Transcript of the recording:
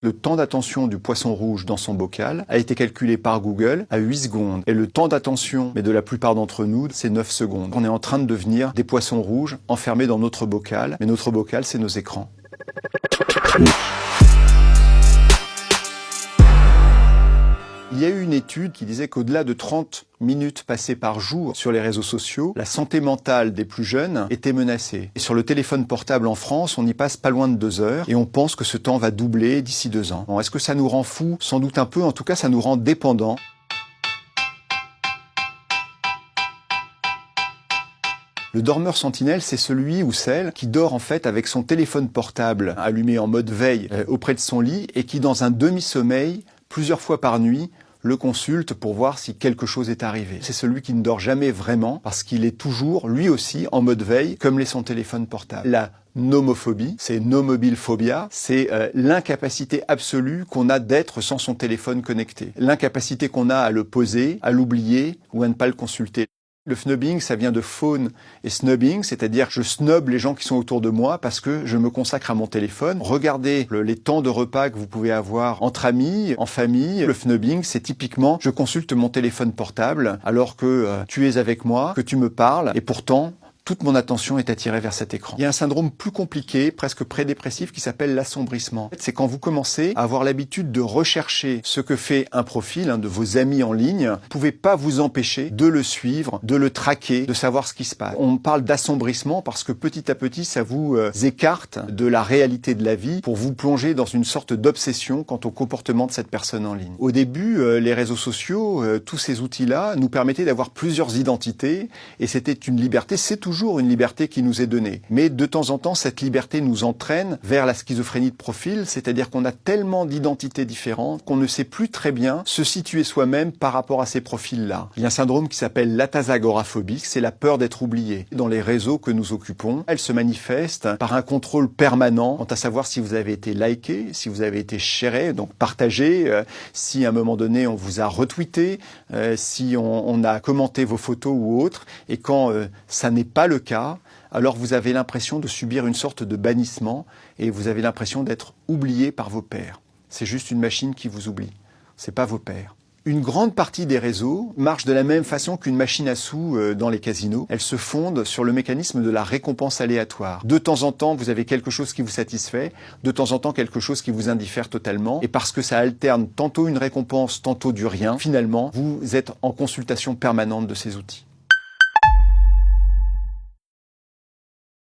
Le temps d'attention du poisson rouge dans son bocal a été calculé par Google à 8 secondes. Et le temps d'attention, mais de la plupart d'entre nous, c'est 9 secondes. On est en train de devenir des poissons rouges enfermés dans notre bocal. Mais notre bocal, c'est nos écrans. Il y a eu une étude qui disait qu'au-delà de 30 minutes passées par jour sur les réseaux sociaux, la santé mentale des plus jeunes était menacée. Et sur le téléphone portable en France, on y passe pas loin de 2 heures et on pense que ce temps va doubler d'ici 2 ans. Bon, est-ce que ça nous rend fous? Sans doute un peu, en tout cas ça nous rend dépendants. Le dormeur sentinelle, c'est celui ou celle qui dort en fait avec son téléphone portable allumé en mode veille auprès de son lit et qui dans un demi-sommeil, plusieurs fois par nuit, le consulte pour voir si quelque chose est arrivé. C'est celui qui ne dort jamais vraiment parce qu'il est toujours, lui aussi, en mode veille, comme l'est son téléphone portable. La nomophobie, c'est nomobilephobia, c'est l'incapacité absolue qu'on a d'être sans son téléphone connecté. L'incapacité qu'on a à le poser, à l'oublier ou à ne pas le consulter. Le snubbing, ça vient de phone et snubbing, c'est-à-dire je snub les gens qui sont autour de moi parce que je me consacre à mon téléphone. Regardez les temps de repas que vous pouvez avoir entre amis, en famille. Le snubbing, c'est typiquement je consulte mon téléphone portable alors que tu es avec moi, que tu me parles et pourtant toute mon attention est attirée vers cet écran. Il y a un syndrome plus compliqué, presque prédépressif, qui s'appelle l'assombrissement. C'est quand vous commencez à avoir l'habitude de rechercher ce que fait un profil, de vos amis en ligne. Vous ne pouvez pas vous empêcher de le suivre, de le traquer, de savoir ce qui se passe. On parle d'assombrissement parce que petit à petit, ça vous écarte de la réalité de la vie pour vous plonger dans une sorte d'obsession quant au comportement de cette personne en ligne. Au début, les réseaux sociaux, tous ces outils-là, nous permettaient d'avoir plusieurs identités et c'était une liberté, c'est toujours une liberté qui nous est donnée. Mais de temps en temps, cette liberté nous entraîne vers la schizophrénie de profil, c'est-à-dire qu'on a tellement d'identités différentes qu'on ne sait plus très bien se situer soi-même par rapport à ces profils-là. Il y a un syndrome qui s'appelle l'atasagoraphobie, c'est la peur d'être oublié. Dans les réseaux que nous occupons, elle se manifeste par un contrôle permanent quant à savoir si vous avez été liké, si vous avez été sharé, donc partagé, si à un moment donné on vous a retweeté, si on a commenté vos photos ou autres, et quand ça n'est pas le cas, alors vous avez l'impression de subir une sorte de bannissement et vous avez l'impression d'être oublié par vos pairs. C'est juste une machine qui vous oublie, c'est pas vos pairs. Une grande partie des réseaux marche de la même façon qu'une machine à sous dans les casinos. Elle se fonde sur le mécanisme de la récompense aléatoire. De temps en temps, vous avez quelque chose qui vous satisfait, de temps en temps quelque chose qui vous indiffère totalement. Et parce que ça alterne tantôt une récompense, tantôt du rien, finalement, vous êtes en consultation permanente de ces outils.